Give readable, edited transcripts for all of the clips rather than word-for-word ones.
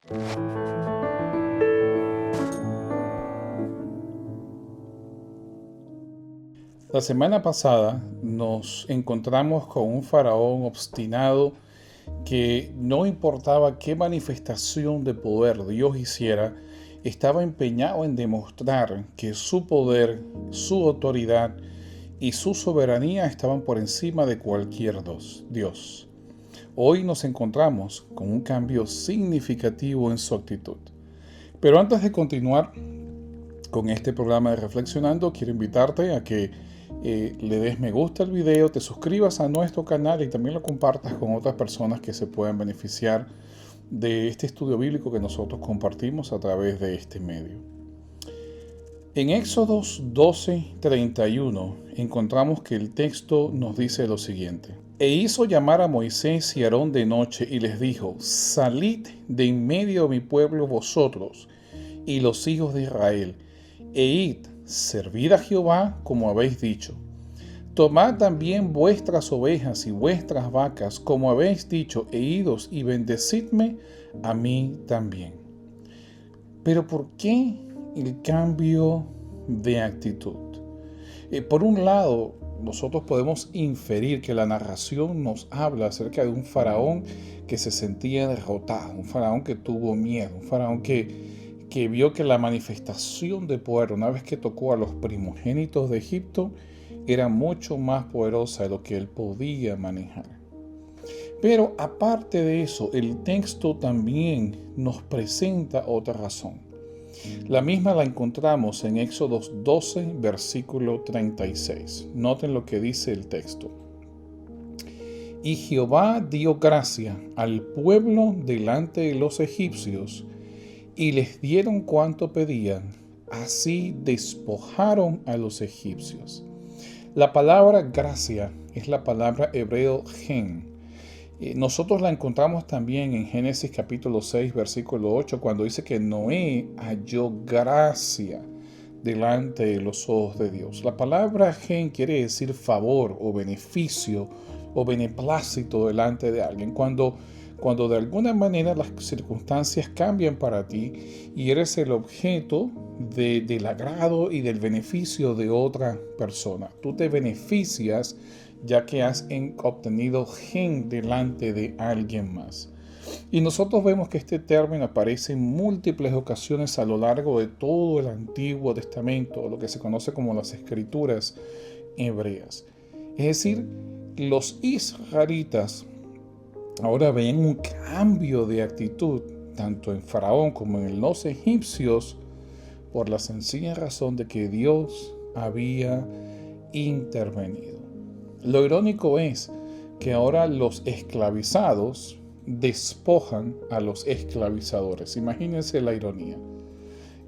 La semana pasada nos encontramos con un faraón obstinado que no importaba qué manifestación de poder Dios hiciera, estaba empeñado en demostrar que su poder, su autoridad y su soberanía estaban por encima de cualquier Dios. Hoy nos encontramos con un cambio significativo en su actitud. Pero antes de continuar con este programa de Reflexionando, quiero invitarte a que le des me gusta al video, te suscribas a nuestro canal y también lo compartas con otras personas que se puedan beneficiar de este estudio bíblico que nosotros compartimos a través de este medio. En Éxodos 12:31 encontramos que el texto nos dice lo siguiente: E hizo llamar a Moisés y Aarón de noche y les dijo: Salid de en medio de mi pueblo vosotros y los hijos de Israel, e id, servid a Jehová como habéis dicho. Tomad también vuestras ovejas y vuestras vacas como habéis dicho, e idos y bendecidme a mí también. Pero ¿por qué el cambio de actitud? Por un lado, nosotros podemos inferir que la narración nos habla acerca de un faraón que se sentía derrotado, un faraón que tuvo miedo, un faraón que vio que la manifestación de poder, una vez que tocó a los primogénitos de Egipto, era mucho más poderosa de lo que él podía manejar. Pero aparte de eso, el texto también nos presenta otra razón. La misma la encontramos en Éxodo 12, versículo 36. Noten lo que dice el texto. Y Jehová dio gracia al pueblo delante de los egipcios, y les dieron cuanto pedían, así despojaron a los egipcios. La palabra gracia es la palabra hebreo gen. Nosotros la encontramos también en Génesis capítulo 6, versículo 8, cuando dice que Noé halló gracia delante de los ojos de Dios. La palabra gen quiere decir favor o beneficio o beneplácito delante de alguien. Cuando de alguna manera las circunstancias cambian para ti y eres el objeto del agrado y del beneficio de otra persona. Tú te beneficias ya que has obtenido gen delante de alguien más. Y nosotros vemos que este término aparece en múltiples ocasiones a lo largo de todo el Antiguo Testamento, lo que se conoce como las Escrituras hebreas. Es decir, los israelitas ahora ven un cambio de actitud, tanto en Faraón como en los egipcios, por la sencilla razón de que Dios había intervenido. Lo irónico es que ahora los esclavizados despojan a los esclavizadores. Imagínense la ironía.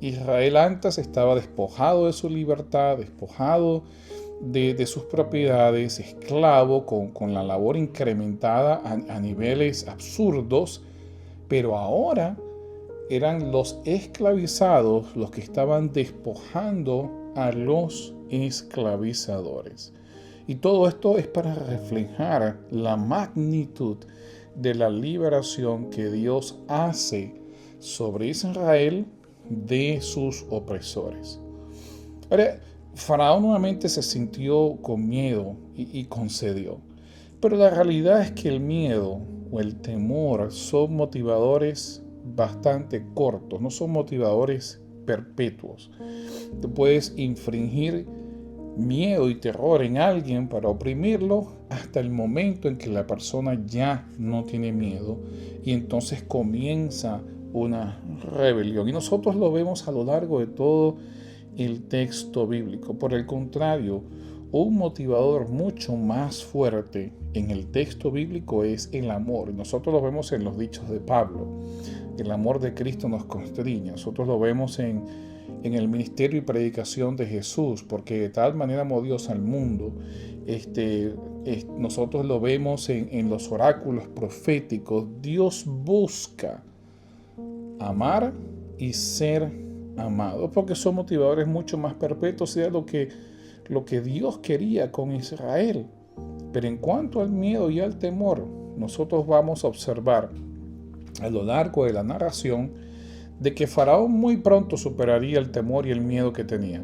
Israel antes estaba despojado de su libertad, despojado de sus propiedades, esclavo, con la labor incrementada a niveles absurdos, pero ahora eran los esclavizados los que estaban despojando a los esclavizadores. Y todo esto es para reflejar la magnitud de la liberación que Dios hace sobre Israel de sus opresores. Ahora, Faraón nuevamente se sintió con miedo y concedió. Pero la realidad es que el miedo o el temor son motivadores bastante cortos, no son motivadores perpetuos. Tú puedes infringir miedo y terror en alguien para oprimirlo hasta el momento en que la persona ya no tiene miedo y entonces comienza una rebelión. Y nosotros lo vemos a lo largo de todo el texto bíblico. Por el contrario, un motivador mucho más fuerte en el texto bíblico es el amor. Nosotros lo vemos en los dichos de Pablo. El amor de Cristo nos constriñe. Nosotros lo vemos en el ministerio y predicación de Jesús, porque de tal manera amó Dios al mundo. Nosotros lo vemos en los oráculos proféticos. Dios busca amar y ser amado, porque son motivadores mucho más perpetuos, era lo que Dios quería con Israel. Pero en cuanto al miedo y al temor, nosotros vamos a observar a lo largo de la narración de que Faraón muy pronto superaría el temor y el miedo que tenía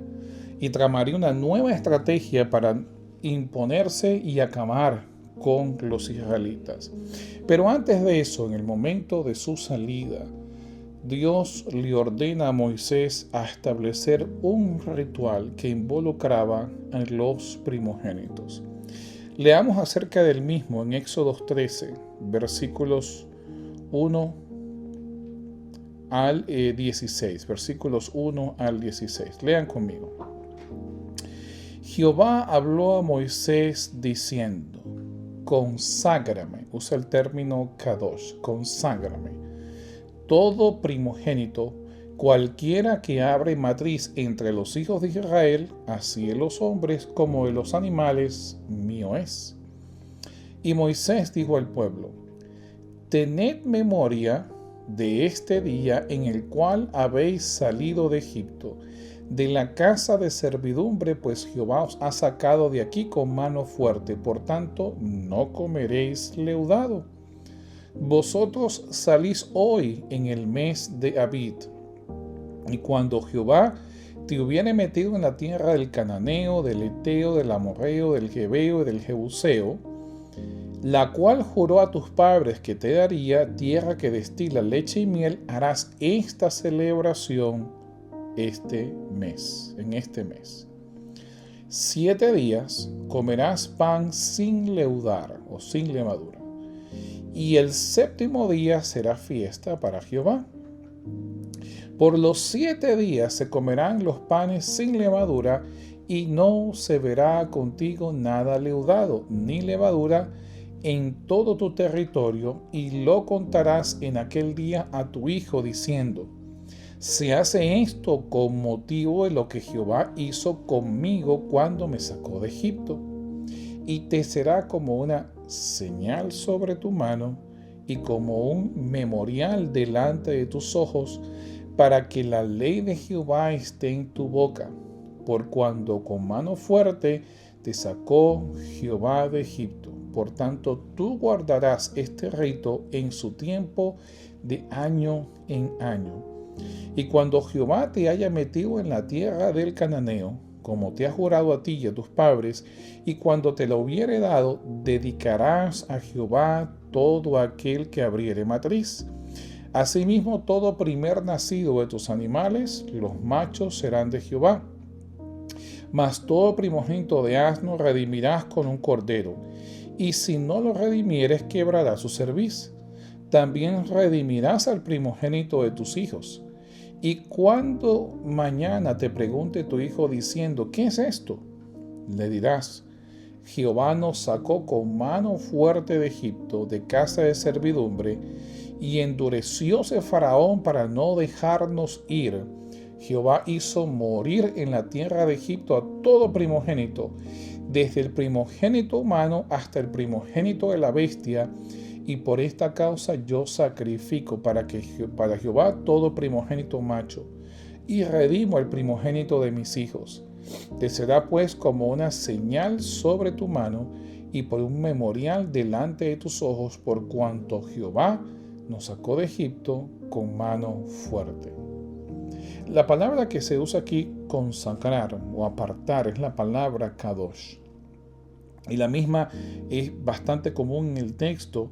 y tramaría una nueva estrategia para imponerse y acabar con los israelitas. Pero antes de eso, en el momento de su salida, Dios le ordena a Moisés a establecer un ritual que involucraba a los primogénitos. Leamos acerca del mismo en Éxodo 13, versículos 1 al 16, versículos 1 al 16. Lean conmigo. Jehová habló a Moisés diciendo: conságrame, usa el término kadosh, conságrame, todo primogénito, cualquiera que abre matriz entre los hijos de Israel, así de los hombres como de los animales, mío es. Y Moisés dijo al pueblo: tened memoria de este día en el cual habéis salido de Egipto, de la casa de servidumbre, pues Jehová os ha sacado de aquí con mano fuerte, por tanto no comeréis leudado. Vosotros salís hoy en el mes de Abib, y cuando Jehová te hubiere metido en la tierra del cananeo, del eteo, del amorreo, del jebeo y del jebuseo, la cual juró a tus padres que te daría, tierra que destila leche y miel, harás esta celebración en este mes. 7 días comerás pan sin leudar o sin levadura, y el 7º día será fiesta para Jehová. Por los 7 días se comerán los panes sin levadura, y no se verá contigo nada leudado, ni levadura en todo tu territorio, y lo contarás en aquel día a tu hijo, diciendo: se hace esto con motivo de lo que Jehová hizo conmigo cuando me sacó de Egipto. Y te será como una señal sobre tu mano y como un memorial delante de tus ojos, para que la ley de Jehová esté en tu boca, por cuando con mano fuerte te sacó Jehová de Egipto. Por tanto, tú guardarás este rito en su tiempo, de año en año. Y cuando Jehová te haya metido en la tierra del cananeo, como te ha jurado a ti y a tus padres, y cuando te la hubiere dado, dedicarás a Jehová todo aquel que abriere matriz. Asimismo, todo primer nacido de tus animales, los machos, serán de Jehová. Mas todo primogénito de asno redimirás con un cordero, y si no lo redimieres, quebrarás su cerviz. También redimirás al primogénito de tus hijos. Y cuando mañana te pregunte tu hijo diciendo: ¿qué es esto?, le dirás: Jehová nos sacó con mano fuerte de Egipto, de casa de servidumbre, y endurecióse Faraón para no dejarnos ir. Jehová hizo morir en la tierra de Egipto a todo primogénito, desde el primogénito humano hasta el primogénito de la bestia, y por esta causa yo sacrifico para Jehová todo primogénito macho, y redimo el primogénito de mis hijos. Te será pues como una señal sobre tu mano y por un memorial delante de tus ojos, por cuanto Jehová nos sacó de Egipto con mano fuerte. La palabra que se usa aquí, consagrar o apartar, es la palabra kadosh. Y la misma es bastante común en el texto.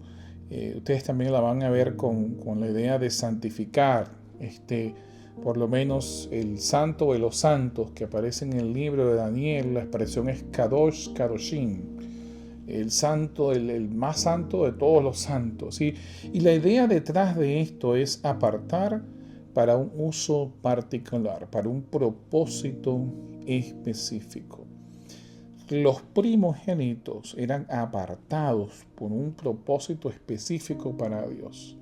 Ustedes también la van a ver con la idea de santificar, por lo menos el santo de los santos que aparece en el libro de Daniel. La expresión es kadosh, kadoshim, el santo, el más santo de todos los santos, ¿sí? Y la idea detrás de esto es apartar para un uso particular, para un propósito específico. Los primogénitos eran apartados por un propósito específico para Dios.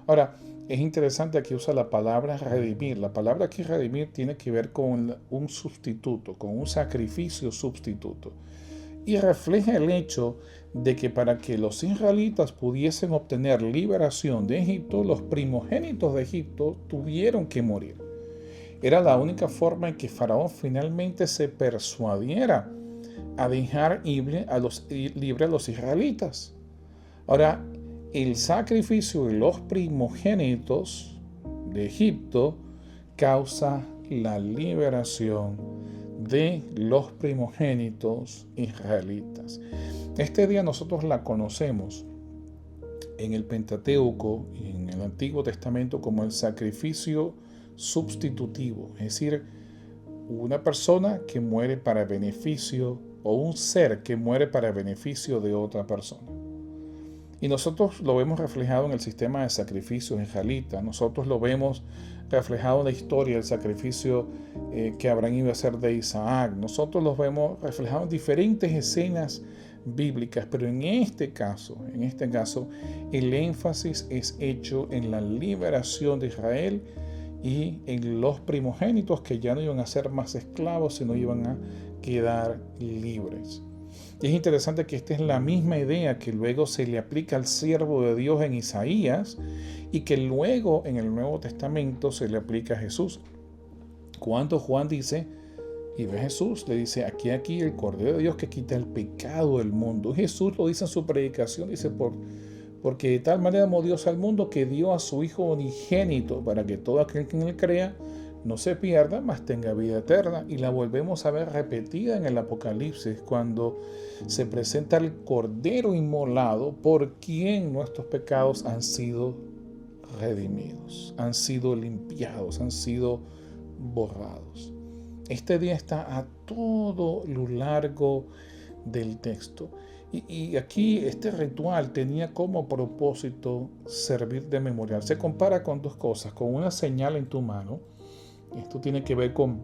Ahora, es interesante aquí usa la palabra redimir. La palabra aquí redimir tiene que ver con un sustituto, con un sacrificio sustituto. Y refleja el hecho de que para que los israelitas pudiesen obtener liberación de Egipto, los primogénitos de Egipto tuvieron que morir. Era la única forma en que Faraón finalmente se persuadiera a dejar libre a los israelitas. Ahora, el sacrificio de los primogénitos de Egipto causa la liberación de los primogénitos israelitas. Este día nosotros la conocemos en el Pentateuco y en el Antiguo Testamento como el sacrificio sustitutivo, es decir, una persona que muere para beneficio o un ser que muere para beneficio de otra persona. Y nosotros lo vemos reflejado en el sistema de sacrificios israelita. Nosotros lo vemos reflejado en la historia del sacrificio que Abraham iba a hacer de Isaac. Nosotros lo vemos reflejado en diferentes escenas bíblicas, pero en este caso, el énfasis es hecho en la liberación de Israel y en los primogénitos que ya no iban a ser más esclavos, sino iban a quedar libres. Y es interesante que esta es la misma idea que luego se le aplica al siervo de Dios en Isaías y que luego en el Nuevo Testamento se le aplica a Jesús. Cuando Juan dice, y ve a Jesús, le dice, aquí el Cordero de Dios que quita el pecado del mundo. Jesús lo dice en su predicación, dice, porque de tal manera amó Dios al mundo que dio a su Hijo unigénito para que todo aquel que en él crea no se pierda, mas tenga vida eterna. Y la volvemos a ver repetida en el Apocalipsis cuando se presenta el Cordero inmolado por quien nuestros pecados han sido redimidos, han sido limpiados, han sido borrados. Este día está a todo lo largo del texto. Y aquí este ritual tenía como propósito servir de memorial. Se compara con dos cosas, con una señal en tu mano. Esto tiene que ver con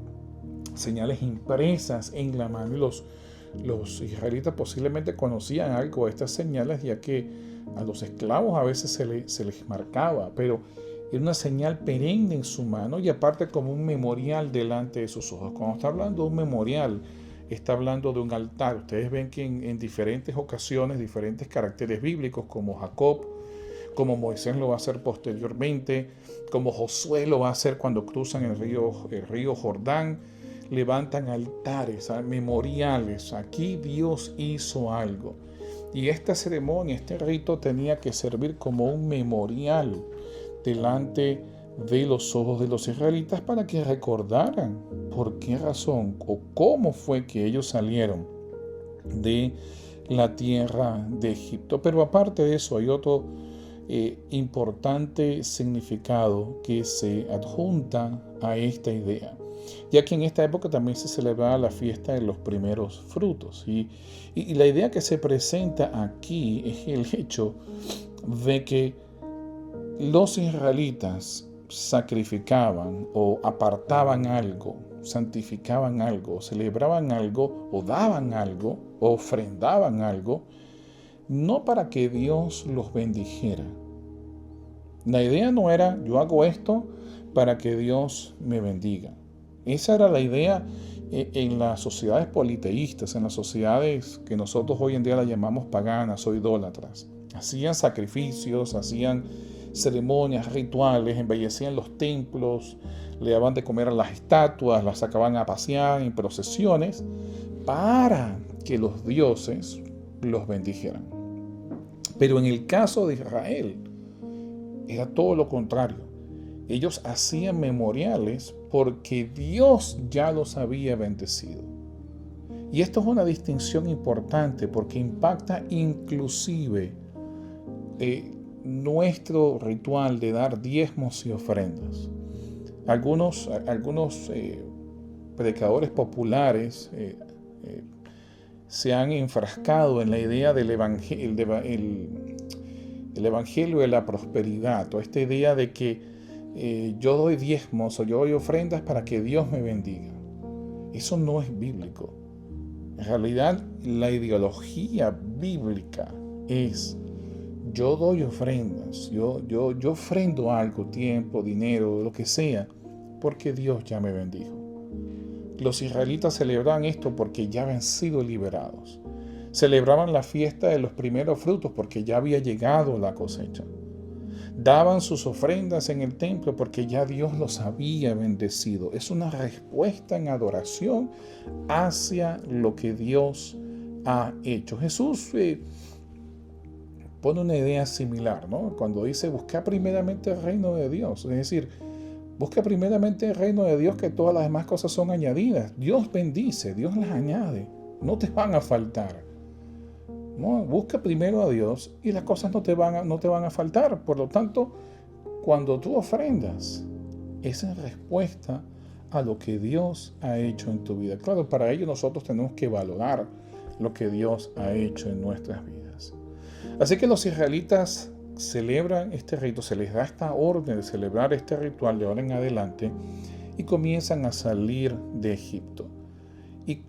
señales impresas en la mano. Y los israelitas posiblemente conocían algo de estas señales, ya que a los esclavos a veces se les marcaba, pero era una señal perenne en su mano y aparte como un memorial delante de sus ojos. Cuando está hablando de un memorial, está hablando de un altar. Ustedes ven que en diferentes ocasiones, diferentes caracteres bíblicos, como Jacob, como Moisés lo va a hacer posteriormente, como Josué lo va a hacer cuando cruzan el río Jordán, levantan altares, memoriales. Aquí Dios hizo algo. Y esta ceremonia, este rito tenía que servir como un memorial delante de los ojos de los israelitas para que recordaran por qué razón o cómo fue que ellos salieron de la tierra de Egipto. Pero aparte de eso hay otro importante significado que se adjunta a esta idea, ya que en esta época también se celebraba la fiesta de los primeros frutos y la idea que se presenta aquí es el hecho de que los israelitas sacrificaban o apartaban algo, santificaban algo, celebraban algo o daban algo o ofrendaban algo, no para que Dios los bendijera. La idea no era yo hago esto para que Dios me bendiga. Esa era la idea en las sociedades politeístas, en las sociedades que nosotros hoy en día las llamamos paganas o idólatras. Hacían sacrificios, hacían ceremonias, rituales, embellecían los templos, le daban de comer a las estatuas, las sacaban a pasear en procesiones para que los dioses los bendijeran. Pero en el caso de Israel era todo lo contrario. Ellos hacían memoriales porque Dios ya los había bendecido. Y esto es una distinción importante porque impacta inclusive nuestro ritual de dar diezmos y ofrendas. Algunos predicadores populares se han enfrascado en la idea del el evangelio de la prosperidad, o esta idea de que yo doy diezmos o yo doy ofrendas para que Dios me bendiga. Eso no es bíblico. En realidad, la ideología bíblica es yo doy ofrendas, yo ofrendo algo, tiempo, dinero, lo que sea, porque Dios ya me bendijo. Los israelitas celebraban esto porque ya habían sido liberados. Celebraban la fiesta de los primeros frutos porque ya había llegado la cosecha. Daban sus ofrendas en el templo porque ya Dios los había bendecido. Es una respuesta en adoración hacia lo que Dios ha hecho. Jesús pone una idea similar, ¿no? Cuando dice busca primeramente el reino de Dios, es decir, busca primeramente el reino de Dios, que todas las demás cosas son añadidas. Dios bendice, Dios las añade, no te van a faltar. ¿No? Busca primero a Dios y las cosas no te van a faltar. Por lo tanto, cuando tú ofrendas, esa es respuesta a lo que Dios ha hecho en tu vida. Claro, para ello nosotros tenemos que valorar lo que Dios ha hecho en nuestras vidas. Así que los israelitas celebran este rito, se les da esta orden de celebrar este ritual de ahora en adelante y comienzan a salir de Egipto.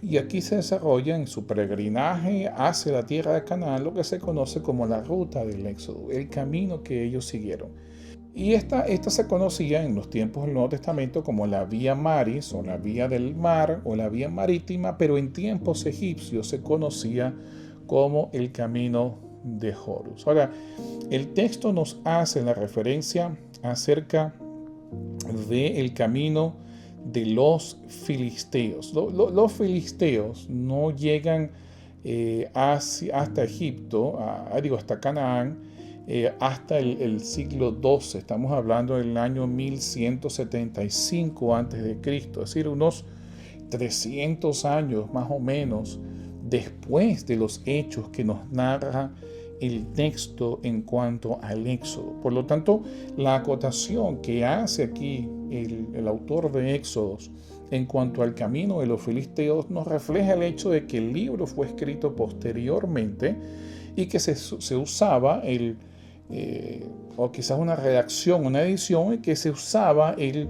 Y aquí se desarrolla en su peregrinaje hacia la tierra de Canaán lo que se conoce como la ruta del Éxodo, el camino que ellos siguieron. Y esta se conocía en los tiempos del Nuevo Testamento como la Vía Maris, o la Vía del Mar, o la Vía Marítima, pero en tiempos egipcios se conocía como el Camino de Horus. Ahora, el texto nos hace la referencia acerca del camino de los filisteos. Los filisteos no llegan hasta Egipto, hasta Canaán, hasta el siglo XII. Estamos hablando del año 1175 a.C., es decir, unos 300 años más o menos después de los hechos que nos narra el texto en cuanto al Éxodo. Por lo tanto, la acotación que hace aquí el autor de Éxodos en cuanto al camino de los filisteos nos refleja el hecho de que el libro fue escrito posteriormente y que se usaba o quizás una redacción, una edición, en que se usaba el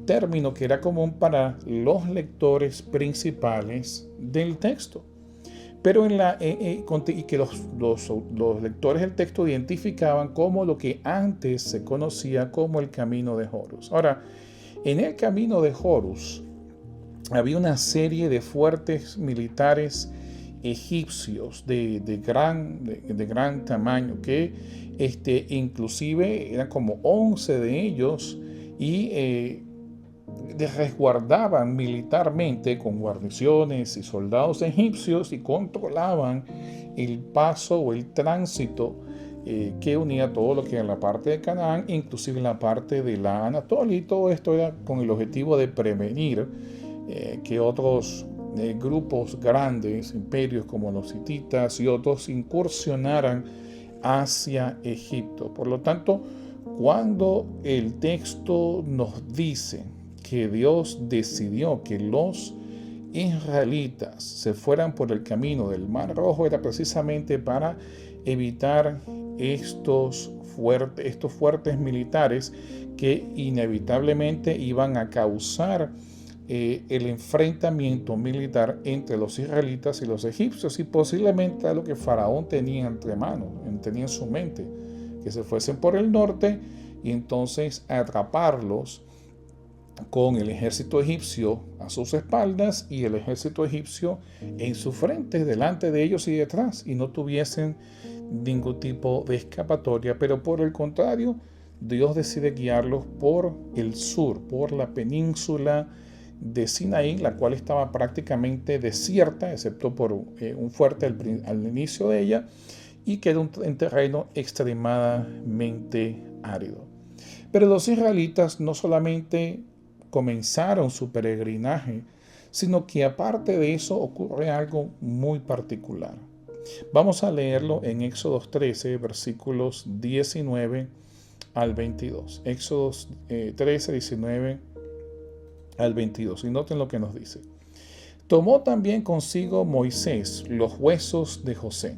término que era común para los lectores principales del texto. Pero y que los lectores del texto identificaban como lo que antes se conocía como el camino de Horus. Ahora, en el camino de Horus había una serie de fuertes militares egipcios de gran tamaño, que inclusive eran como 11 de ellos, y resguardaban militarmente con guarniciones y soldados egipcios y controlaban el paso o el tránsito que unía todo lo que era la parte de Canaán, inclusive la parte de la Anatolia, y todo esto era con el objetivo de prevenir que otros grupos grandes, imperios como los hititas y otros, incursionaran hacia Egipto. Por lo tanto, cuando el texto nos dice que Dios decidió que los israelitas se fueran por el camino del Mar Rojo, era precisamente para evitar estos fuertes militares que inevitablemente iban a causar el enfrentamiento militar entre los israelitas y los egipcios, y posiblemente a lo que Faraón tenía entre manos, tenía en su mente, que se fuesen por el norte y entonces atraparlos con el ejército egipcio a sus espaldas y el ejército egipcio en su frente, delante de ellos y detrás, y no tuviesen ningún tipo de escapatoria. Pero por el contrario, Dios decide guiarlos por el sur, por la península de Sinaí, la cual estaba prácticamente desierta, excepto por un fuerte al inicio de ella, y que era un terreno extremadamente árido. Pero los israelitas no solamente comenzaron su peregrinaje, sino que aparte de eso ocurre algo muy particular. Vamos a leerlo en Éxodo 13, versículos 19 al 22. Éxodo 13, 19 al 22. Y noten lo que nos dice. Tomó también consigo Moisés los huesos de José,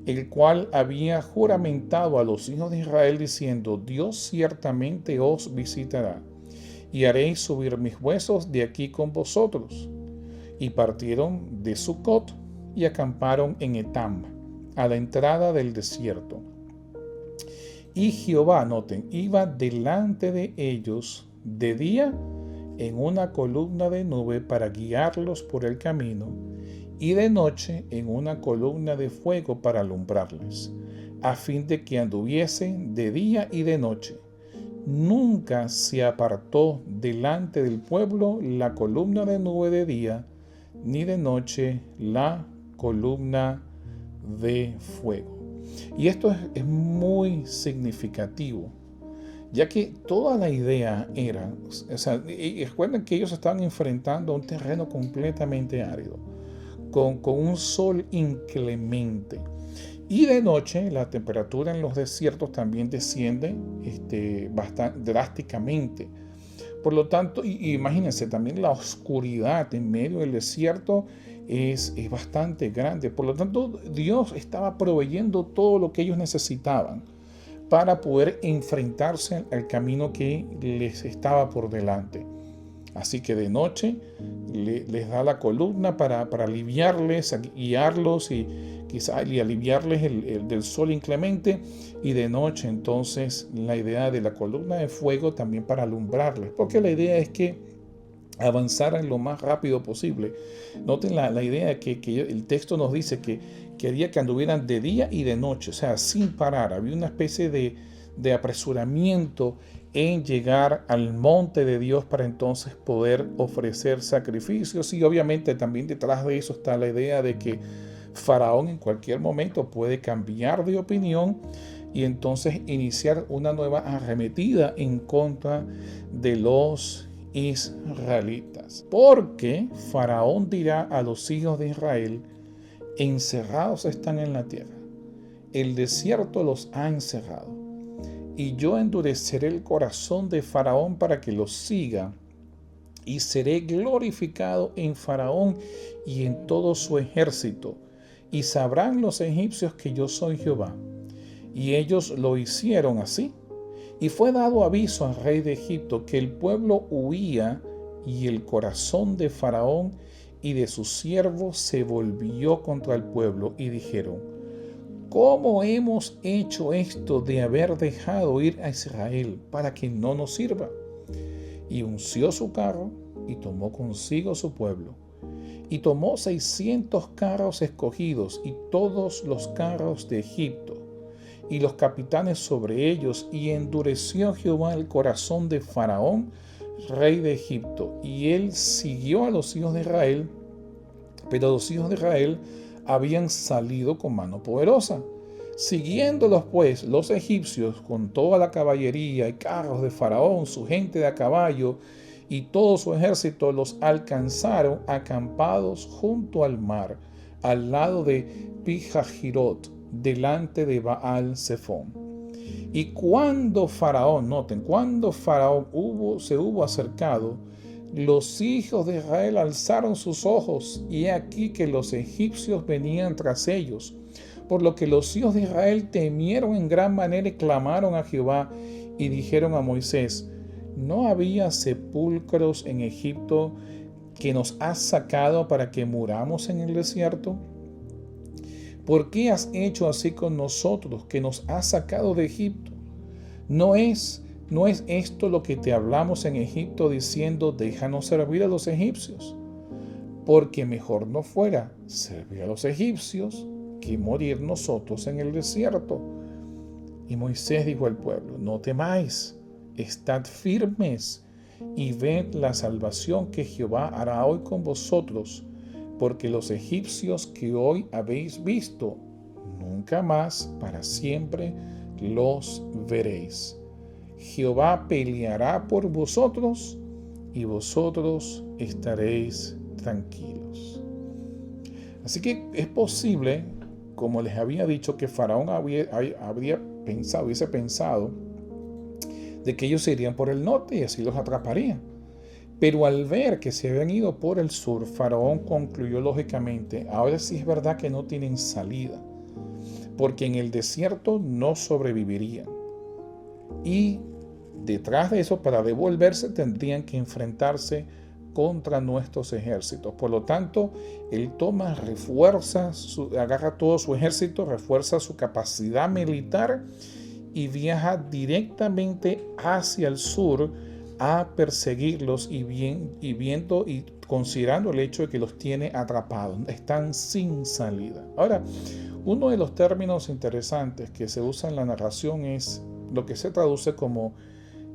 el cual había juramentado a los hijos de Israel diciendo: Dios ciertamente os visitará, y haréis subir mis huesos de aquí con vosotros. Y partieron de Sucot y acamparon en Etam, a la entrada del desierto. Y Jehová, noten, iba delante de ellos de día en una columna de nube para guiarlos por el camino, y de noche en una columna de fuego para alumbrarles, a fin de que anduviesen de día y de noche. Nunca se apartó delante del pueblo la columna de nube de día, ni de noche la columna de fuego. Y esto es muy significativo, ya que toda la idea era, y recuerden que ellos estaban enfrentando a un terreno completamente árido, con un sol inclemente. Y de noche la temperatura en los desiertos también desciende bastante drásticamente. Por lo tanto, imagínense, también la oscuridad en medio del desierto es bastante grande. Por lo tanto, Dios estaba proveyendo todo lo que ellos necesitaban para poder enfrentarse al camino que les estaba por delante. Así que de noche les da la columna para aliviarles, guiarlos y quizás aliviarles del sol inclemente, y de noche entonces la idea de la columna de fuego también para alumbrarles, porque la idea es que avanzaran lo más rápido posible. Noten la idea que el texto nos dice que quería que anduvieran de día y de noche, o sea, sin parar. Había una especie de apresuramiento en llegar al monte de Dios para entonces poder ofrecer sacrificios. Y obviamente también detrás de eso está la idea de que Faraón en cualquier momento puede cambiar de opinión y entonces iniciar una nueva arremetida en contra de los israelitas. Porque Faraón dirá a los hijos de Israel: encerrados están en la tierra, el desierto los ha encerrado, y yo endureceré el corazón de Faraón para que los siga, y seré glorificado en Faraón y en todo su ejército, y sabrán los egipcios que yo soy Jehová. Y ellos lo hicieron así. Y fue dado aviso al rey de Egipto que el pueblo huía, y el corazón de Faraón y de sus siervos se volvió contra el pueblo, y dijeron: ¿cómo hemos hecho esto de haber dejado ir a Israel para que no nos sirva? Y unció su carro y tomó consigo su pueblo. Y tomó 600 carros escogidos y todos los carros de Egipto, y los capitanes sobre ellos, y endureció Jehová el corazón de Faraón, rey de Egipto, y él siguió a los hijos de Israel, pero los hijos de Israel habían salido con mano poderosa. Siguiéndolos pues los egipcios con toda la caballería y carros de Faraón, su gente de a caballo y todo su ejército, los alcanzaron acampados junto al mar, al lado de Pijahirot, delante de Baal Zephón. Y cuando Faraón, noten, cuando Faraón se hubo acercado, los hijos de Israel alzaron sus ojos, y he aquí que los egipcios venían tras ellos, por lo que los hijos de Israel temieron en gran manera y clamaron a Jehová y dijeron a Moisés: ¿no había sepulcros en Egipto que nos has sacado para que muramos en el desierto? ¿Por qué has hecho así con nosotros, que nos has sacado de Egipto? ¿No es esto lo que te hablamos en Egipto, diciendo: déjanos servir a los egipcios? Porque mejor nos fuera servir a los egipcios que morir nosotros en el desierto. Y Moisés dijo al pueblo: no temáis, estad firmes y ved la salvación que Jehová hará hoy con vosotros, porque los egipcios que hoy habéis visto, nunca más para siempre los veréis. Jehová peleará por vosotros y vosotros estaréis tranquilos. Así que es posible, como les había dicho, que Faraón hubiese pensado de que ellos se irían por el norte y así los atraparían. Pero al ver que se habían ido por el sur, Faraón concluyó lógicamente: ahora sí es verdad que no tienen salida, porque en el desierto no sobrevivirían. Y detrás de eso, para devolverse, tendrían que enfrentarse contra nuestros ejércitos. Por lo tanto, él agarra todo su ejército, refuerza su capacidad militar y viaja directamente hacia el sur a perseguirlos, y viendo y considerando el hecho de que los tiene atrapados, están sin salida. Ahora, uno de los términos interesantes que se usa en la narración es lo que se traduce como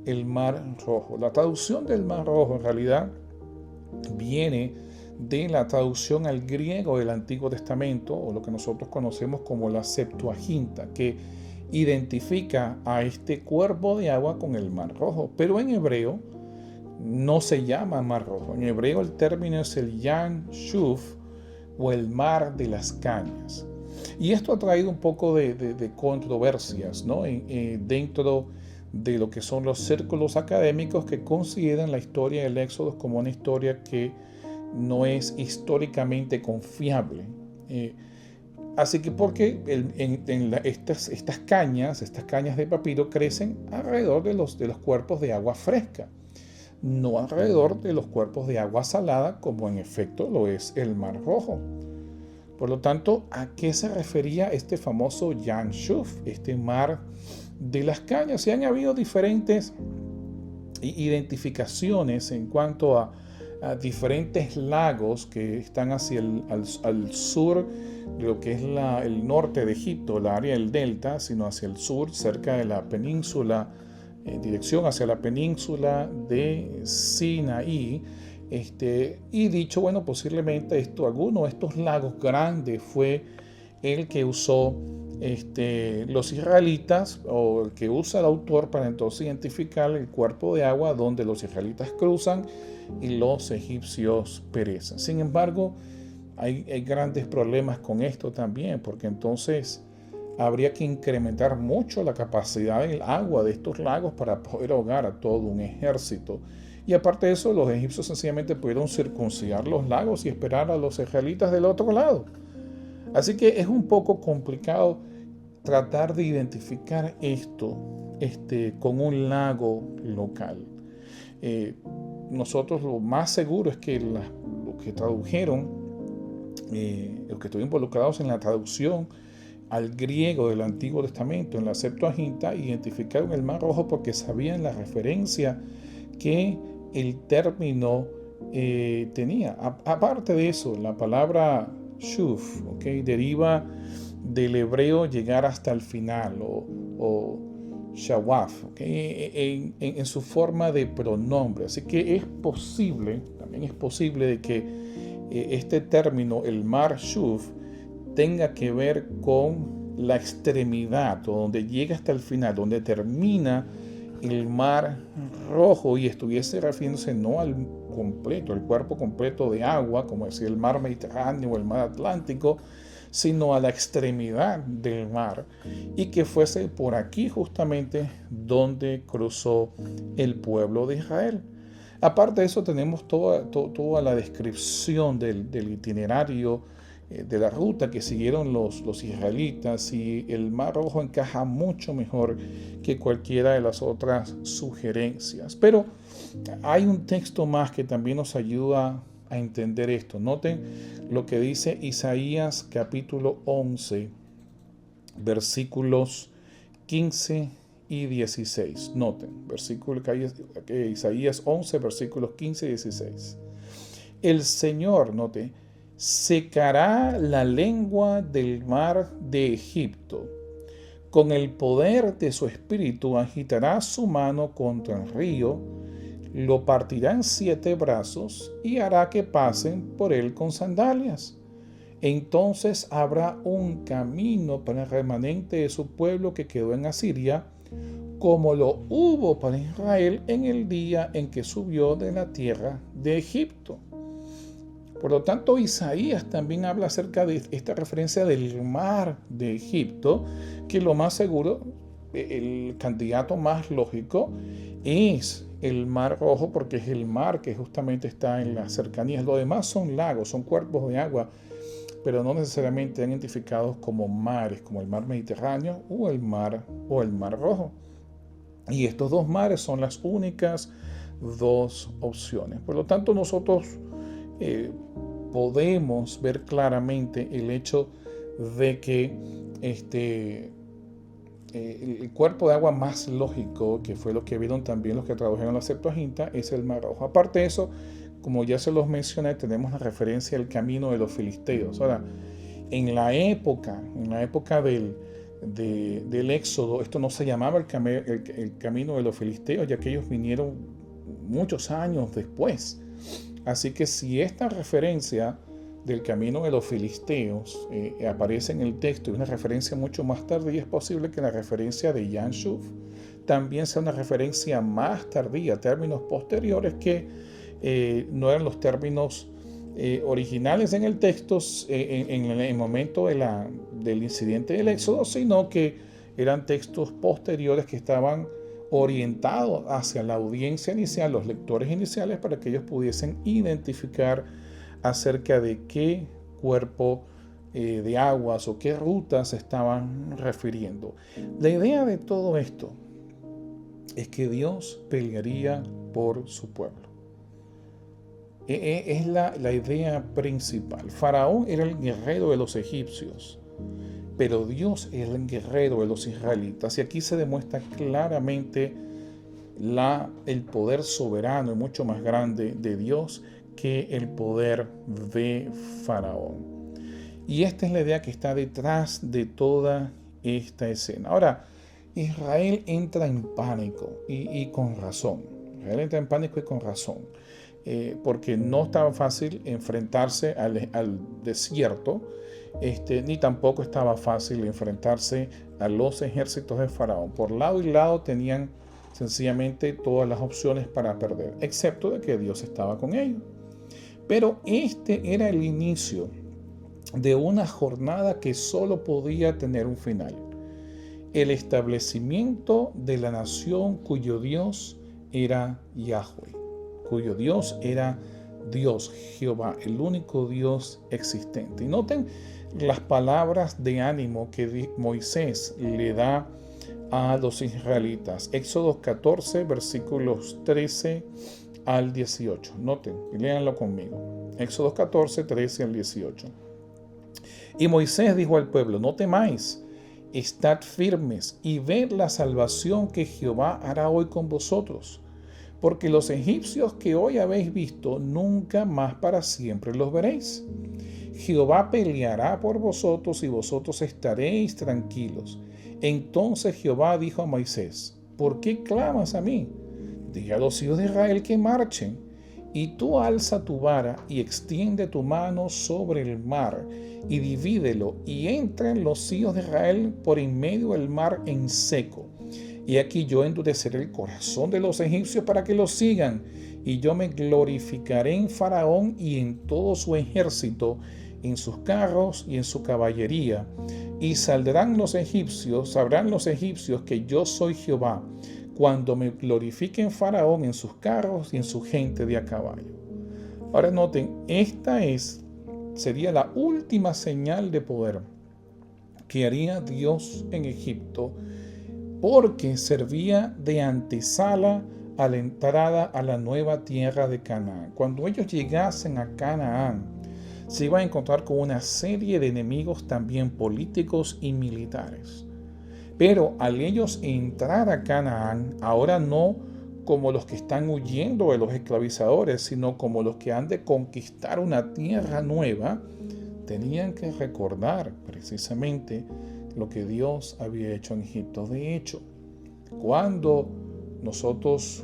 el Mar Rojo. La traducción del Mar Rojo en realidad viene de la traducción al griego del Antiguo Testamento, o lo que nosotros conocemos como la Septuaginta, que identifica a este cuerpo de agua con el Mar Rojo. Pero en hebreo no se llama Mar Rojo. En hebreo el término es el Yam Shuf, o el Mar de las Cañas. Y esto ha traído un poco de controversias, ¿no? Dentro de lo que son los círculos académicos que consideran la historia del Éxodo como una historia que no es históricamente confiable. Así que porque estas cañas de papiro crecen alrededor de los cuerpos de agua fresca, no alrededor de los cuerpos de agua salada, como en efecto lo es el Mar Rojo. Por lo tanto, ¿a qué se refería este famoso Yam Shuf, este mar de las cañas? Y han habido diferentes identificaciones en cuanto a diferentes lagos que están hacia al sur de lo que es el norte de Egipto, la área del delta, sino hacia el sur, cerca de la península, en dirección hacia la península de Sinaí. Y dicho, bueno, posiblemente alguno de estos lagos grandes fue el que usó los israelitas, o el que usa el autor para entonces identificar el cuerpo de agua donde los israelitas cruzan y los egipcios perecen. Sin embargo, hay grandes problemas con esto también, porque entonces habría que incrementar mucho la capacidad del agua de estos lagos para poder ahogar a todo un ejército. Y aparte de eso, los egipcios sencillamente pudieron circuncidar los lagos y esperar a los israelitas del otro lado. Así que es un poco complicado tratar de identificar esto con un lago local. Nosotros lo más seguro es que los que tradujeron, los que estuvieron involucrados en la traducción al griego del Antiguo Testamento, en la Septuaginta, identificaron el Mar Rojo porque sabían la referencia que el término tenía. Aparte de eso, la palabra shuf, deriva del hebreo llegar hasta el final, o shawaf, en su forma de pronombre. Así que también es posible de que este término, el Mar Shuf, tenga que ver con la extremidad, o donde llega hasta el final, donde termina el Mar Rojo, y estuviese refiriéndose no al completo, el cuerpo completo de agua, como decía el Mar Mediterráneo o el Mar Atlántico, sino a la extremidad del mar, y que fuese por aquí justamente donde cruzó el pueblo de Israel. Aparte de eso, tenemos toda la descripción del itinerario, de la ruta que siguieron los israelitas, y el Mar Rojo encaja mucho mejor que cualquiera de las otras sugerencias. Pero hay un texto más que también nos ayuda a entender esto. Noten lo que dice Isaías capítulo 11, versículos 15 y 16. Noten, Isaías 11, versículos 15 y 16. El Señor, note, secará la lengua del mar de Egipto. Con el poder de su espíritu agitará su mano contra el río, lo partirá en 7 brazos y hará que pasen por él con sandalias. Entonces habrá un camino para el remanente de su pueblo que quedó en Asiria, como lo hubo para Israel en el día en que subió de la tierra de Egipto. Por lo tanto, Isaías también habla acerca de esta referencia del mar de Egipto, que lo más seguro, el candidato más lógico, es el Mar Rojo, porque es el mar que justamente está en las cercanías. Lo demás son lagos, son cuerpos de agua, pero no necesariamente identificados como mares, como el mar Mediterráneo o el mar Rojo. Y estos dos mares son las únicas dos opciones. Por lo tanto, nosotros podemos ver claramente el hecho de que el cuerpo de agua más lógico, que fue lo que vieron también los que tradujeron la Septuaginta, es el Mar Rojo. Aparte de eso, como ya se los mencioné, tenemos la referencia al camino de los filisteos. Ahora, en la época del Éxodo, esto no se llamaba el camino de los filisteos, ya que ellos vinieron muchos años después. Así que si esta referencia del camino de los filisteos aparece en el texto y una referencia mucho más tardía, es posible que la referencia de Yanshuf también sea una referencia más tardía, términos posteriores que no eran los términos originales en el texto en el momento del incidente del Éxodo, sino que eran textos posteriores que estaban orientados hacia la audiencia inicial, los lectores iniciales, para que ellos pudiesen identificar acerca de qué cuerpo de aguas o qué rutas se estaban refiriendo. La idea de todo esto es que Dios pelearía por su pueblo. Es la idea principal. Faraón era el guerrero de los egipcios, pero Dios es el guerrero de los israelitas. Y aquí se demuestra claramente el poder soberano y mucho más grande de Dios que el poder de Faraón. Y esta es la idea que está detrás de toda esta escena. Ahora, Israel entra en pánico y con razón. Israel entra en pánico y con razón. Porque no estaba fácil enfrentarse al desierto, ni tampoco estaba fácil enfrentarse a los ejércitos de Faraón. Por lado y lado tenían sencillamente todas las opciones para perder, excepto de que Dios estaba con ellos. Pero este era el inicio de una jornada que solo podía tener un final: el establecimiento de la nación cuyo Dios era Yahweh, cuyo Dios era Dios, Jehová, el único Dios existente. Y noten las palabras de ánimo que Moisés le da a los israelitas. Éxodo 14, versículos 13 al 18. Noten y léanlo conmigo. Éxodo 14, 13 al 18. Y Moisés dijo al pueblo: no temáis, estad firmes y ved la salvación que Jehová hará hoy con vosotros. Porque los egipcios que hoy habéis visto, nunca más para siempre los veréis. Jehová peleará por vosotros y vosotros estaréis tranquilos. Entonces Jehová dijo a Moisés: ¿por qué clamas a mí? Diga a los hijos de Israel que marchen. Y tú alza tu vara y extiende tu mano sobre el mar y divídelo, y entren los hijos de Israel por en medio del mar en seco. Y aquí yo endureceré el corazón de los egipcios para que los sigan, y yo me glorificaré en Faraón y en todo su ejército, en sus carros y en su caballería. Y sabrán los egipcios que yo soy Jehová, cuando me glorifique en Faraón, en sus carros y en su gente de a caballo. Ahora noten, esta sería la última señal de poder que haría Dios en Egipto, porque servía de antesala a la entrada a la nueva tierra de Canaán. Cuando ellos llegasen a Canaán, se iban a encontrar con una serie de enemigos también políticos y militares. Pero al ellos entrar a Canaán, ahora no como los que están huyendo de los esclavizadores, sino como los que han de conquistar una tierra nueva, tenían que recordar precisamente lo que Dios había hecho en Egipto. De hecho, cuando nosotros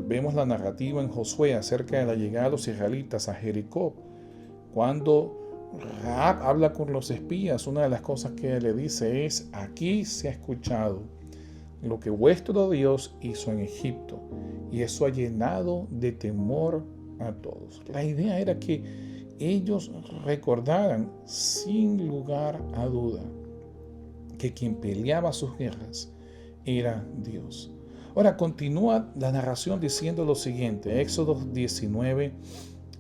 vemos la narrativa en Josué acerca de la llegada de los israelitas a Jericó, cuando Rahab habla con los espías, una de las cosas que le dice es: aquí se ha escuchado lo que vuestro Dios hizo en Egipto, y eso ha llenado de temor a todos. La idea era que ellos recordaran sin lugar a duda que quien peleaba sus guerras era Dios. Ahora continúa la narración diciendo lo siguiente, Éxodo 19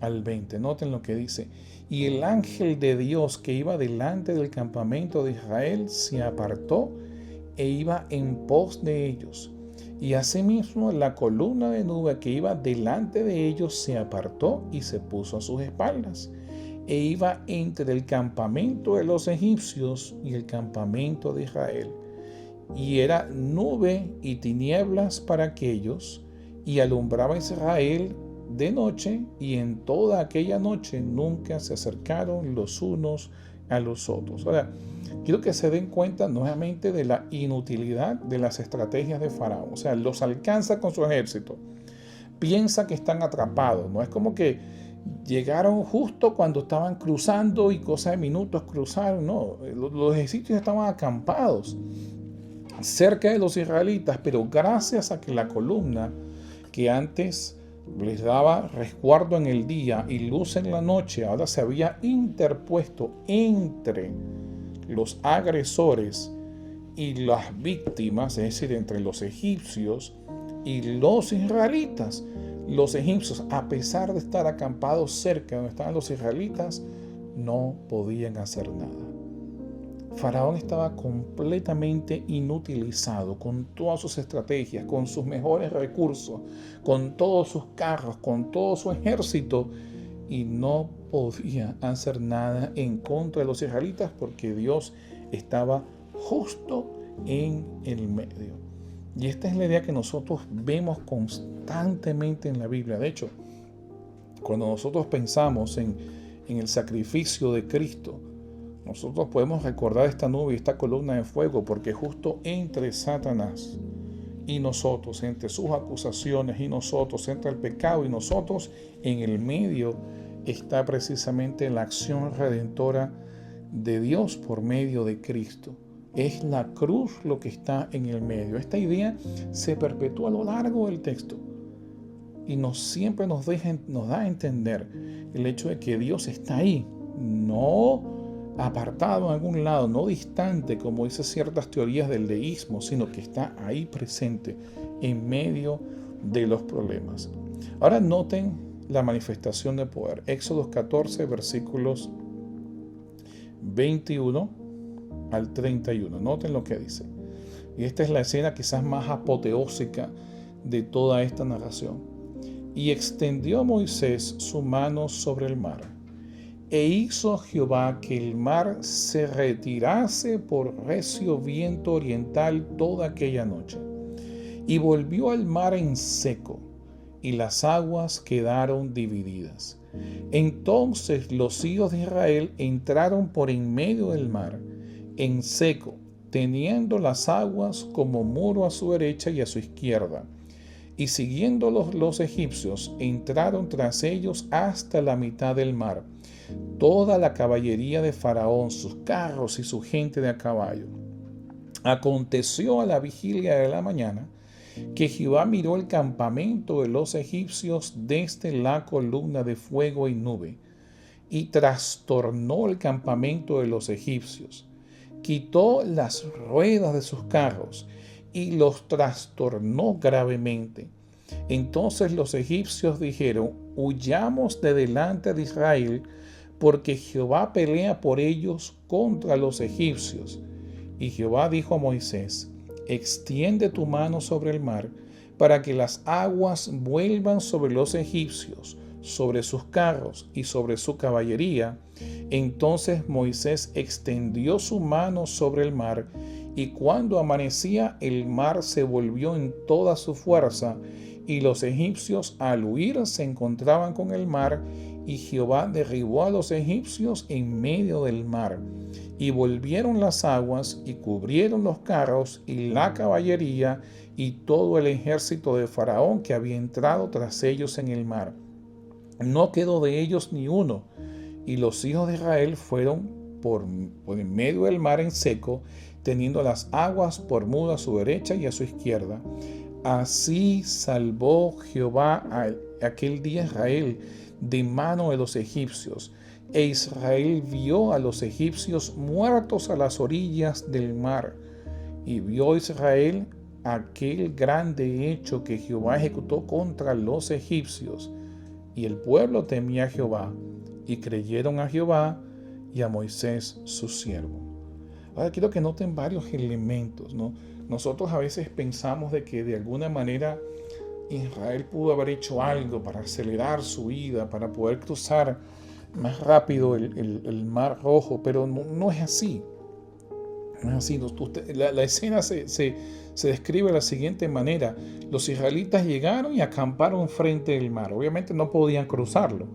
al 20. Noten lo que dice: y el ángel de Dios que iba delante del campamento de Israel se apartó e iba en pos de ellos. Y asimismo la columna de nube que iba delante de ellos se apartó y se puso a sus espaldas, e iba entre el campamento de los egipcios y el campamento de Israel. Y era nube y tinieblas para aquellos, y alumbraba a Israel de noche, y en toda aquella noche nunca se acercaron los unos a los otros. Ahora, quiero que se den cuenta nuevamente de la inutilidad de las estrategias de Faraón. O sea, los alcanza con su ejército, piensa que están atrapados. No es como que llegaron justo cuando estaban cruzando y cosa de minutos cruzaron. No, los egipcios estaban acampados cerca de los israelitas, pero gracias a que la columna que antes les daba resguardo en el día y luz en la noche, ahora se había interpuesto entre los agresores y las víctimas, es decir, entre los egipcios y los israelitas. Los egipcios, a pesar de estar acampados cerca de donde estaban los israelitas, no podían hacer nada. Faraón estaba completamente inutilizado con todas sus estrategias, con sus mejores recursos, con todos sus carros, con todo su ejército, y no podía hacer nada en contra de los israelitas porque Dios estaba justo en el medio. Y esta es la idea que nosotros vemos constantemente en la Biblia. De hecho, cuando nosotros pensamos en el sacrificio de Cristo, nosotros podemos recordar esta nube y esta columna de fuego, porque justo entre Satanás y nosotros, entre sus acusaciones y nosotros, entre el pecado y nosotros, en el medio está precisamente la acción redentora de Dios por medio de Cristo. Es la cruz lo que está en el medio. Esta idea se perpetúa a lo largo del texto y siempre nos da a entender el hecho de que Dios está ahí, no apartado en algún lado, no distante como dicen ciertas teorías del deísmo, sino que está ahí presente en medio de los problemas. Ahora noten la manifestación de poder. Éxodo 14, versículos 21 al 31. Noten lo que dice. Y esta es la escena quizás más apoteósica de toda esta narración. Y extendió Moisés su mano sobre el mar, e hizo Jehová que el mar se retirase por recio viento oriental toda aquella noche. Y volvió al mar en seco, y las aguas quedaron divididas. Entonces los hijos de Israel entraron por en medio del mar, en seco, teniendo las aguas como muro a su derecha y a su izquierda. Y siguiéndolos los egipcios, entraron tras ellos hasta la mitad del mar, toda la caballería de Faraón, sus carros y su gente de a caballo. Aconteció a la vigilia de la mañana que Jehová miró el campamento de los egipcios desde la columna de fuego y nube, y trastornó el campamento de los egipcios. Quitó las ruedas de sus carros y los trastornó gravemente. Entonces los egipcios dijeron: huyamos de delante de Israel, porque Jehová pelea por ellos contra los egipcios. Y Jehová dijo a Moisés: extiende tu mano sobre el mar, para que las aguas vuelvan sobre los egipcios, sobre sus carros y sobre su caballería. Entonces Moisés extendió su mano sobre el mar, y cuando amanecía el mar se volvió en toda su fuerza, y los egipcios al huir se encontraban con el mar, y Jehová derribó a los egipcios en medio del mar. Y volvieron las aguas y cubrieron los carros y la caballería y todo el ejército de Faraón que había entrado tras ellos en el mar. No quedó de ellos ni uno. Y los hijos de Israel fueron por en medio del mar en seco, teniendo las aguas por muro a su derecha y a su izquierda. Así salvó Jehová aquel día a Israel de mano de los egipcios. E Israel vio a los egipcios muertos a las orillas del mar. Y vio Israel aquel grande hecho que Jehová ejecutó contra los egipcios. Y el pueblo temía a Jehová, y creyeron a Jehová y a Moisés su siervo. Ahora quiero que noten varios elementos, ¿no? Nosotros a veces pensamos de que de alguna manera Israel pudo haber hecho algo para acelerar su vida, para poder cruzar más rápido el mar rojo, pero no es así. No es así. La escena se describe de la siguiente manera. Los israelitas llegaron y acamparon frente del mar. Obviamente no podían cruzarlo,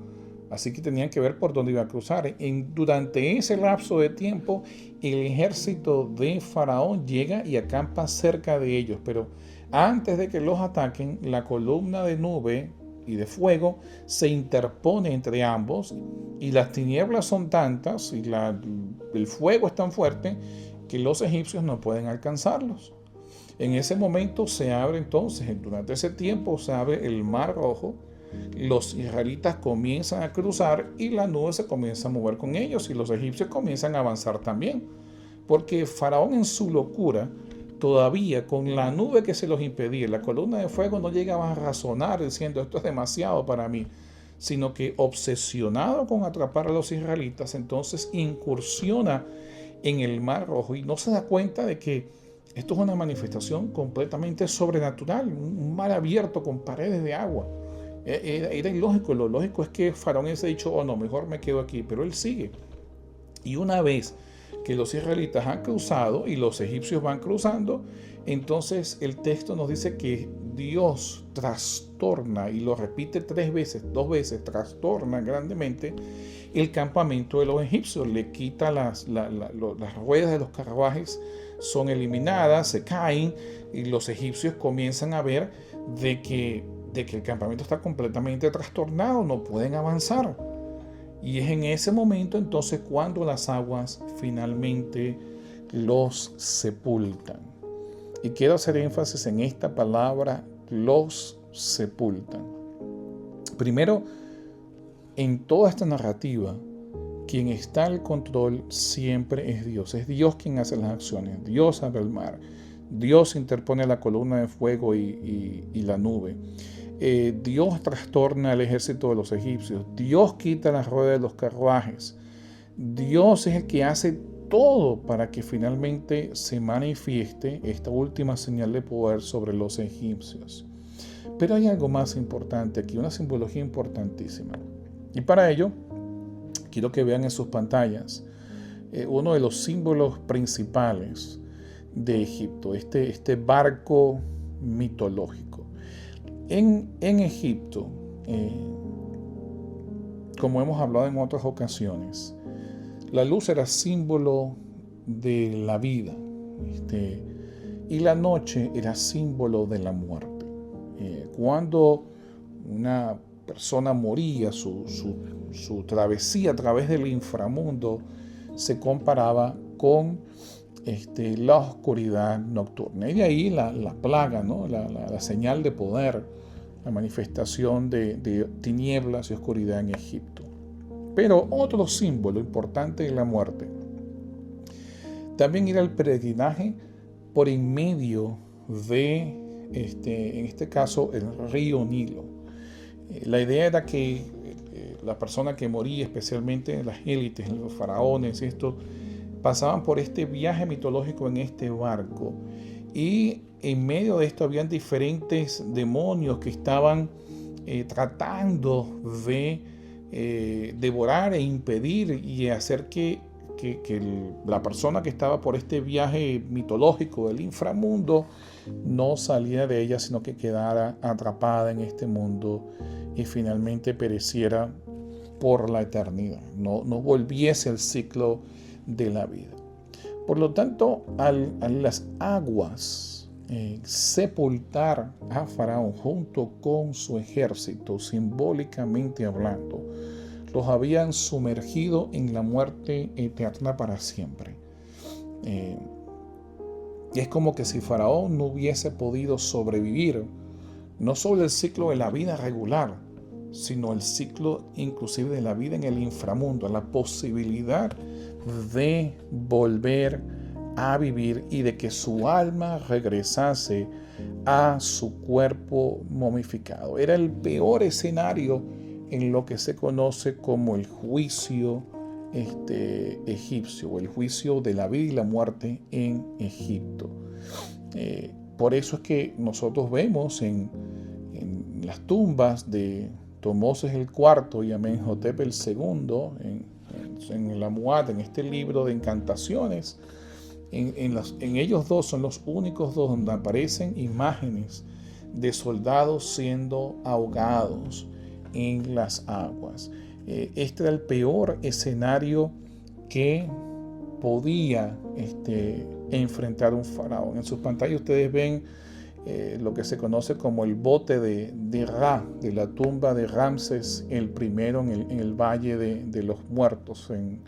así que tenían que ver por dónde iban a cruzar. Durante ese lapso de tiempo, el ejército de Faraón llega y acampa cerca de ellos, pero antes de que los ataquen, la columna de nube y de fuego se interpone entre ambos, y las tinieblas son tantas y el fuego es tan fuerte que los egipcios no pueden alcanzarlos. En ese momento se abre entonces, durante ese tiempo se abre el Mar Rojo, los israelitas comienzan a cruzar y la nube se comienza a mover con ellos y los egipcios comienzan a avanzar también, porque Faraón en su locura, todavía con la nube que se los impedía, la columna de fuego, no llegaba a razonar diciendo esto es demasiado para mí, sino que obsesionado con atrapar a los israelitas, entonces incursiona en el Mar Rojo y no se da cuenta de que esto es una manifestación completamente sobrenatural, un mar abierto con paredes de agua. Era ilógico. Lo lógico es que Faraón hubiese dicho, oh no, mejor me quedo aquí, pero él sigue. Y una vez que los israelitas han cruzado y los egipcios van cruzando, entonces el texto nos dice que Dios trastorna, y lo repite 3 veces, 2 veces, trastorna grandemente el campamento de los egipcios, le quita las ruedas de los carruajes, son eliminadas, se caen, y los egipcios comienzan a ver de que el campamento está completamente trastornado, no pueden avanzar. Y es en ese momento entonces cuando las aguas finalmente los sepultan. Y quiero hacer énfasis en esta palabra, los sepultan. Primero, en toda esta narrativa, quien está al control siempre es Dios. Es Dios quien hace las acciones. Dios abre el mar. Dios interpone la columna de fuego y la nube. Dios trastorna el ejército de los egipcios. Dios quita las ruedas de los carruajes. Dios es el que hace todo para que finalmente se manifieste esta última señal de poder sobre los egipcios. Pero hay algo más importante aquí, una simbología importantísima. Y para ello, quiero que vean en sus pantallas uno de los símbolos principales de Egipto, este barco mitológico. En Egipto, como hemos hablado en otras ocasiones, la luz era símbolo de la vida, y la noche era símbolo de la muerte. Cuando una persona moría, su travesía a través del inframundo se comparaba con la oscuridad nocturna. Y de ahí la plaga, ¿no? la señal de poder, la manifestación de tinieblas y oscuridad en Egipto. Pero otro símbolo importante de la muerte también era el peregrinaje por en medio de, en este caso, el río Nilo. La idea era que la persona que moría, especialmente las élites, los faraones, pasaban por este viaje mitológico en este barco. Y en medio de esto habían diferentes demonios que estaban tratando de devorar e impedir y hacer que la persona que estaba por este viaje mitológico del inframundo no saliera de ella, sino que quedara atrapada en este mundo y finalmente pereciera por la eternidad, no volviese al ciclo de la vida. Por lo tanto, a las aguas sepultar a Faraón junto con su ejército, simbólicamente hablando, los habían sumergido en la muerte eterna para siempre. Es como que si Faraón no hubiese podido sobrevivir, no solo el ciclo de la vida regular, sino el ciclo inclusive de la vida en el inframundo, la posibilidad de volver a vivir y de que su alma regresase a su cuerpo momificado. Era el peor escenario en lo que se conoce como el juicio egipcio, o el juicio de la vida y la muerte en Egipto. Por eso es que nosotros vemos en las tumbas de Thutmose el IV y Amenhotep el II, en el Amuat, en este libro de encantaciones, en ellos dos son los únicos dos donde aparecen imágenes de soldados siendo ahogados en las aguas. Este era el peor escenario que podía enfrentar un faraón. En sus pantallas ustedes ven lo que se conoce como el bote de Ra, de la tumba de Ramses el primero en el Valle de los Muertos en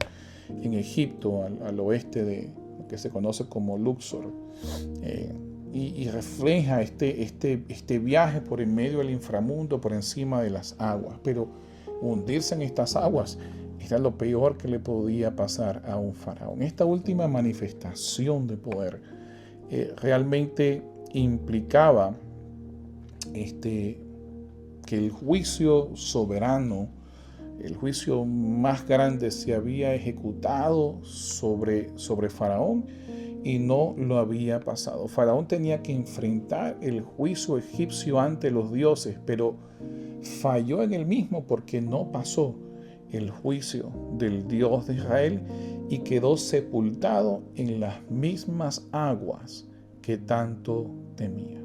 Egipto, al oeste de lo que se conoce como Luxor. Y refleja este viaje por en medio del inframundo, por encima de las aguas. Pero hundirse en estas aguas era lo peor que le podía pasar a un faraón. Esta última manifestación de poder realmente implicaba que el juicio soberano, el juicio más grande, se había ejecutado sobre Faraón y no lo había pasado. Faraón tenía que enfrentar el juicio egipcio ante los dioses, pero falló en el mismo porque no pasó el juicio del Dios de Israel y quedó sepultado en las mismas aguas que tanto temía.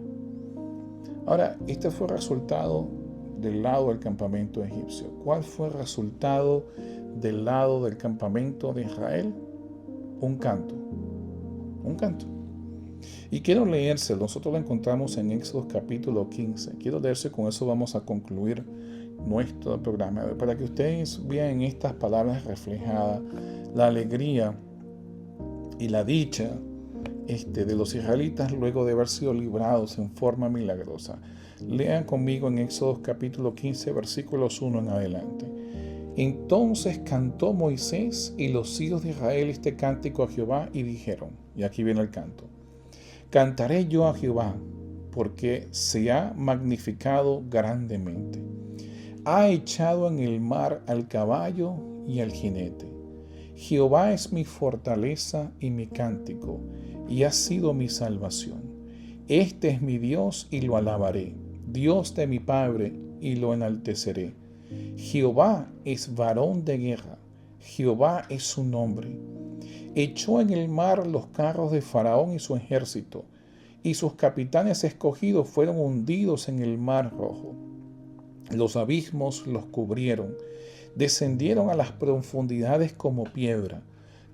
Ahora, este fue el resultado del lado del campamento egipcio. ¿Cuál fue el resultado del lado del campamento de Israel? Un canto. Un canto. Y quiero leerse, nosotros lo encontramos en Éxodo capítulo 15. Quiero leerse, con eso vamos a concluir nuestro programa, para que ustedes vean en estas palabras reflejada la alegría y la dicha de los israelitas luego de haber sido librados en forma milagrosa. Lean conmigo en Éxodo capítulo 15, versículos 1 en adelante. Entonces cantó Moisés y los hijos de Israel este cántico a Jehová y dijeron, y aquí viene el canto: cantaré yo a Jehová, porque se ha magnificado grandemente. Ha echado en el mar al caballo y al jinete. Jehová es mi fortaleza y mi cántico, y ha sido mi salvación. Este es mi Dios y lo alabaré, Dios de mi Padre, y lo enalteceré. Jehová es varón de guerra, Jehová es su nombre. Echó en el mar los carros de Faraón y su ejército, y sus capitanes escogidos fueron hundidos en el mar rojo. Los abismos los cubrieron, descendieron a las profundidades como piedra.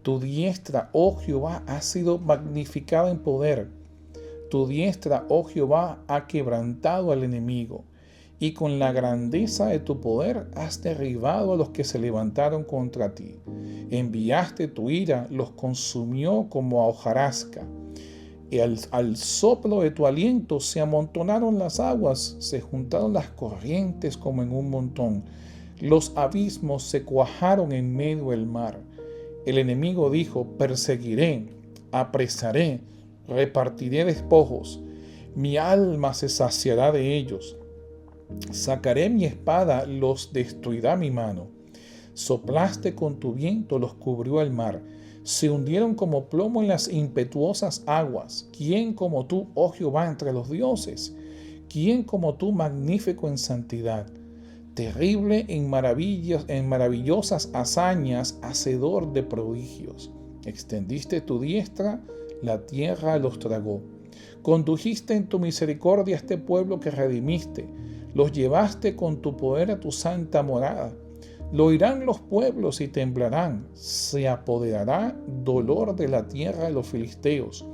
Tu diestra, oh Jehová, ha sido magnificada en poder. Tu diestra, oh Jehová, ha quebrantado al enemigo, y con la grandeza de tu poder has derribado a los que se levantaron contra ti. Enviaste tu ira, los consumió como a hojarasca. Y al soplo de tu aliento se amontonaron las aguas, se juntaron las corrientes como en un montón. Los abismos se cuajaron en medio del mar. El enemigo dijo: perseguiré, apresaré, repartiré despojos. Mi alma se saciará de ellos. Sacaré mi espada, los destruirá mi mano. Soplaste con tu viento, los cubrió el mar. Se hundieron como plomo en las impetuosas aguas. ¿Quién como tú, oh Jehová, entre los dioses? ¿Quién como tú, magnífico en santidad? Terrible en maravillosas hazañas, hacedor de prodigios. Extendiste tu diestra, la tierra los tragó. Condujiste en tu misericordia a este pueblo que redimiste. Los llevaste con tu poder a tu santa morada. Lo oirán los pueblos y temblarán. Se apoderará dolor de la tierra de los filisteos.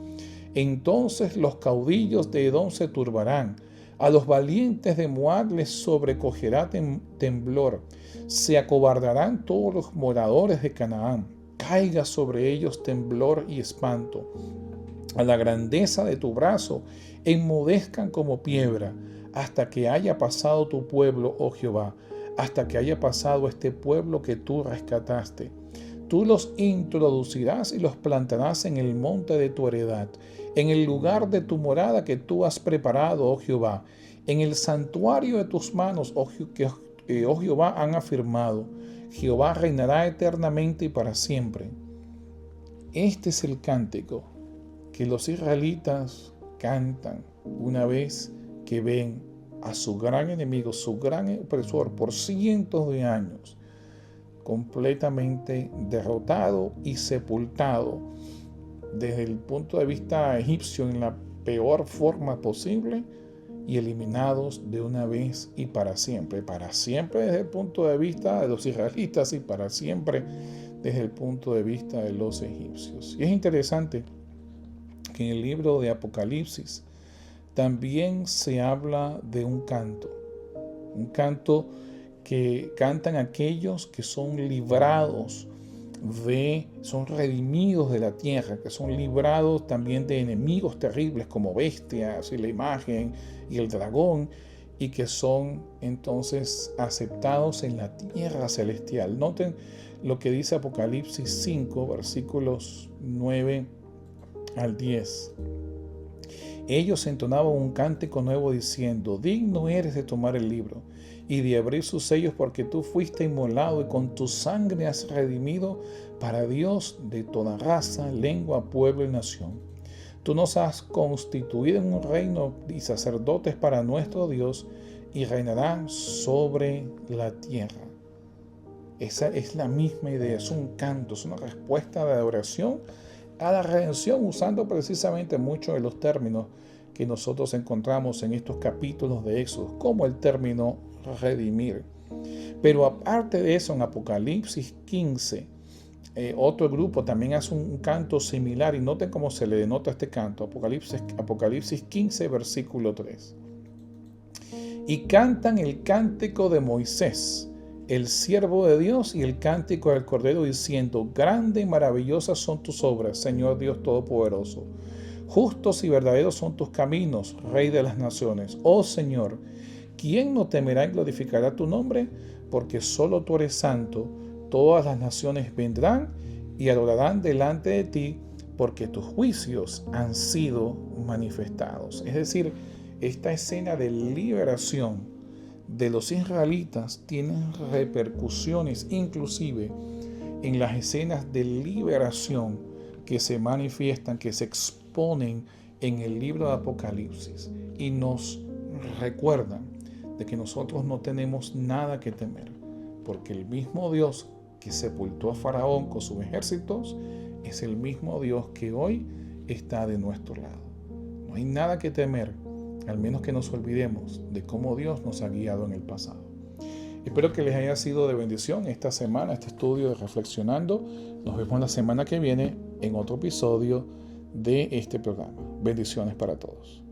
Entonces los caudillos de Edom se turbarán. A los valientes de Moab les sobrecogerá temblor. Se acobardarán todos los moradores de Canaán. Caiga sobre ellos temblor y espanto. A la grandeza de tu brazo enmudezcan como piedra, hasta que haya pasado tu pueblo, oh Jehová, hasta que haya pasado este pueblo que tú rescataste. Tú los introducirás y los plantarás en el monte de tu heredad, en el lugar de tu morada que tú has preparado, oh Jehová, en el santuario de tus manos, oh Jehová, han afirmado. Jehová reinará eternamente y para siempre. Este es el cántico que los israelitas cantan una vez que ven a su gran enemigo, su gran opresor, por cientos de años, completamente derrotado y sepultado desde el punto de vista egipcio en la peor forma posible y eliminados de una vez y para siempre desde el punto de vista de los israelitas y para siempre desde el punto de vista de los egipcios. Y es interesante que en el libro de Apocalipsis también se habla de un canto que cantan aquellos que son librados son redimidos de la tierra, que son librados también de enemigos terribles como bestias y la imagen y el dragón, y que son entonces aceptados en la tierra celestial. Noten lo que dice Apocalipsis 5, versículos 9 al 10. Ellos entonaban un cántico nuevo diciendo: digno eres de tomar el libro y de abrir sus sellos, porque tú fuiste inmolado y con tu sangre has redimido para Dios de toda raza, lengua, pueblo y nación. Tú nos has constituido en un reino y sacerdotes para nuestro Dios, y reinarán sobre la tierra. Esa es la misma idea, es un canto, es una respuesta de adoración a la redención, usando precisamente muchos de los términos que nosotros encontramos en estos capítulos de Éxodo, como el término redimir. Pero aparte de eso, en Apocalipsis 15, otro grupo también hace un canto similar, y noten cómo se le denota este canto. Apocalipsis 15, versículo 3. Y cantan el cántico de Moisés, el siervo de Dios, y el cántico del Cordero, diciendo: grande y maravillosas son tus obras, Señor Dios Todopoderoso. Justos y verdaderos son tus caminos, Rey de las naciones. Oh Señor, ¿quién no temerá y glorificará tu nombre? Porque solo tú eres santo. Todas las naciones vendrán y adorarán delante de ti, porque tus juicios han sido manifestados. Es decir, esta escena de liberación de los israelitas tiene repercusiones inclusive en las escenas de liberación que se manifiestan, que se exponen en el libro de Apocalipsis, y nos recuerdan de que nosotros no tenemos nada que temer, porque el mismo Dios que sepultó a Faraón con sus ejércitos es el mismo Dios que hoy está de nuestro lado. No hay nada que temer, al menos que nos olvidemos de cómo Dios nos ha guiado en el pasado. Espero que les haya sido de bendición esta semana, este estudio de Reflexionando. Nos vemos la semana que viene en otro episodio de este programa. Bendiciones para todos.